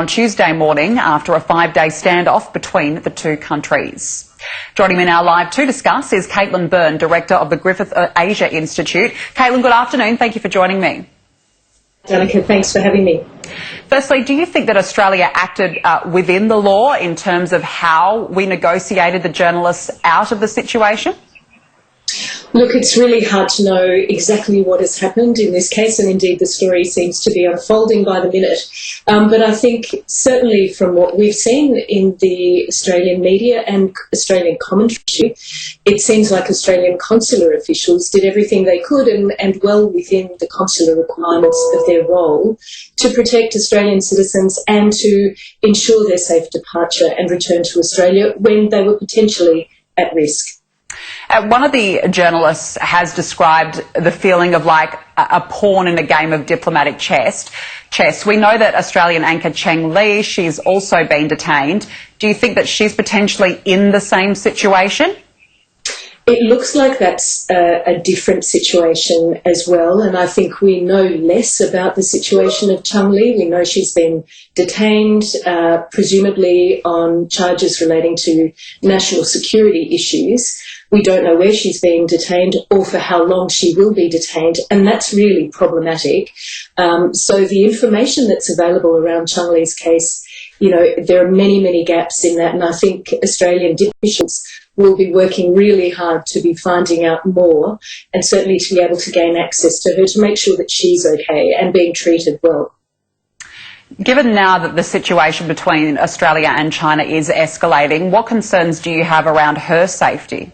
On Tuesday morning after a 5-day standoff between the two countries. Joining me now live to discuss is Caitlin Byrne, Director of the Griffith Asia Institute. Caitlin, good afternoon. Thank you for joining me. Danica, thanks for having me. Firstly, do you think that Australia acted within the law in terms of how we negotiated the journalists out of the situation? Look, it's really hard to know exactly what has happened in this case, and indeed the story seems to be unfolding by the minute. But I think certainly from what we've seen in the Australian media and Australian commentary, it seems like Australian consular officials did everything they could and well within the consular requirements of their role to protect Australian citizens and to ensure their safe departure and return to Australia when they were potentially at risk. One of the journalists has described the feeling of like a pawn in a game of diplomatic chess. We know that Australian anchor Chung Li, she's also been detained. Do you think that she's potentially in the same situation? It looks like that's a different situation as well, and I think we know less about the situation of Chung Li. We know she's been detained, presumably on charges relating to national security issues. We don't know where she's being detained or for how long she will be detained, and that's really problematic. So the information that's available around Chung Li's case, there are many, many gaps in that, and I think Australian officials will be working really hard to be finding out more and certainly to be able to gain access to her to make sure that she's okay and being treated well. Given now that the situation between Australia and China is escalating, what concerns do you have around her safety?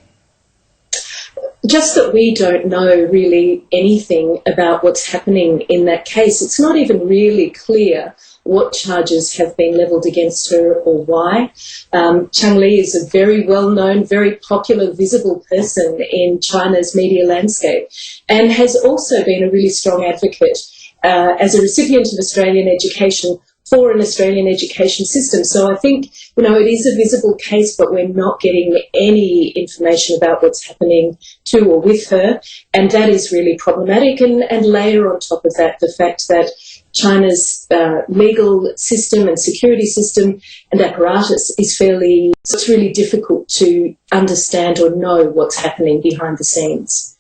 Just that we don't know really anything about what's happening in that case. It's not even really clear what charges have been levelled against her or why. Chung Li is a very well-known, very popular, visible person in China's media landscape and has also been a really strong advocate as a recipient of Australian education for an Australian education system. So I think, it is a visible case, but we're not getting any information about what's happening to or with her, and that is really problematic. And layer on top of that the fact that China's legal system and security system and apparatus is it's really difficult to understand or know what's happening behind the scenes.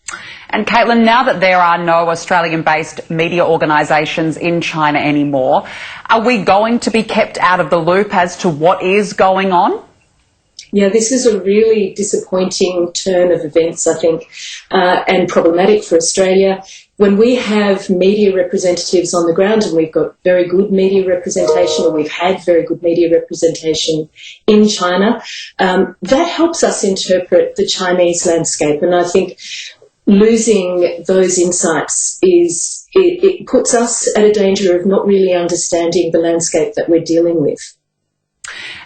And Caitlin, now that there are no Australian-based media organisations in China anymore, are we going to be kept out of the loop as to what is going on? Yeah, this is a really disappointing turn of events, I think, and problematic for Australia. When we have media representatives on the ground, and we've got very good media representation, or we've had very good media representation in China, that helps us interpret the Chinese landscape. And I think losing those insights it puts us at a danger of not really understanding the landscape that we're dealing with.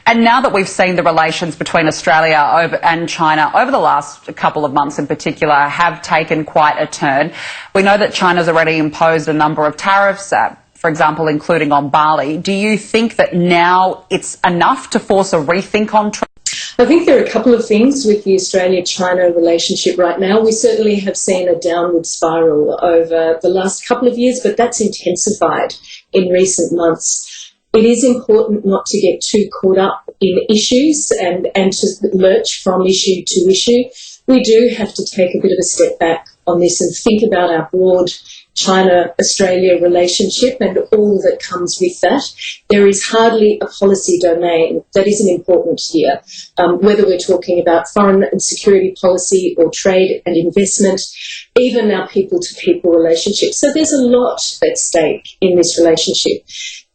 And now that we've seen the relations between Australia and China over the last couple of months in particular have taken quite a turn, we know that China's already imposed a number of tariffs, for example, including on barley. Do you think that now it's enough to force a rethink on trade? I think there are a couple of things with the Australia-China relationship right now. We certainly have seen a downward spiral over the last couple of years, but that's intensified in recent months. It is important not to get too caught up in issues and to lurch from issue to issue. We do have to take a bit of a step back on this and think about our broad China-Australia relationship and all that comes with that. There is hardly a policy domain that isn't important here, whether we're talking about foreign and security policy or trade and investment, even our people-to-people relationship. So there's a lot at stake in this relationship.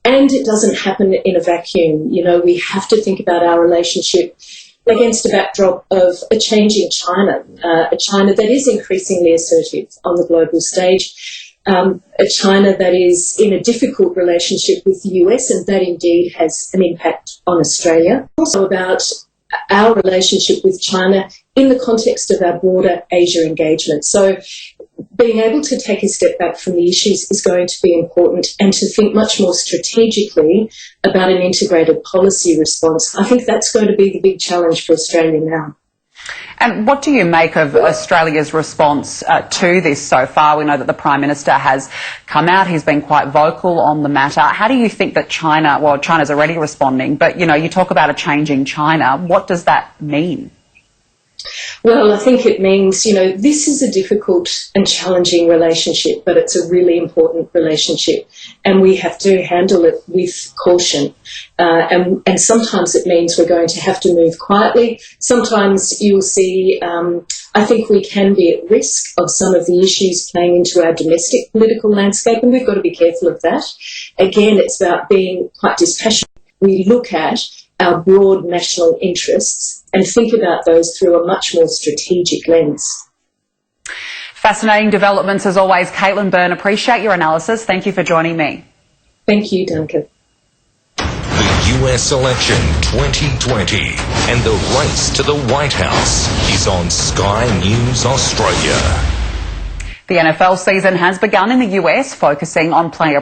And it doesn't happen in a vacuum. We have to think about our relationship against a backdrop of a changing China, a China that is increasingly assertive on the global stage, a China that is in a difficult relationship with the US, and that indeed has an impact on Australia. Also about our relationship with China in the context of our broader Asia engagement. So being able to take a step back from the issues is going to be important, and to think much more strategically about an integrated policy response. I think that's going to be the big challenge for Australia now. And what do you make of Australia's response to this so far? We know that the Prime Minister has come out, he's been quite vocal on the matter. How do you think that China's already responding, but you talk about a changing China. What does that mean? Well, I think it means, this is a difficult and challenging relationship, but it's a really important relationship, and we have to handle it with caution. And sometimes it means we're going to have to move quietly. Sometimes you'll see, I think we can be at risk of some of the issues playing into our domestic political landscape, and we've got to be careful of that. Again, it's about being quite dispassionate. We look at our broad national interests and think about those through a much more strategic lens. Fascinating developments as always. Caitlin Byrne, appreciate your analysis. Thank you for joining me. Thank you, Duncan. The US election 2020 and the race to the White House is on Sky News Australia. The NFL season has begun in the US, focusing on player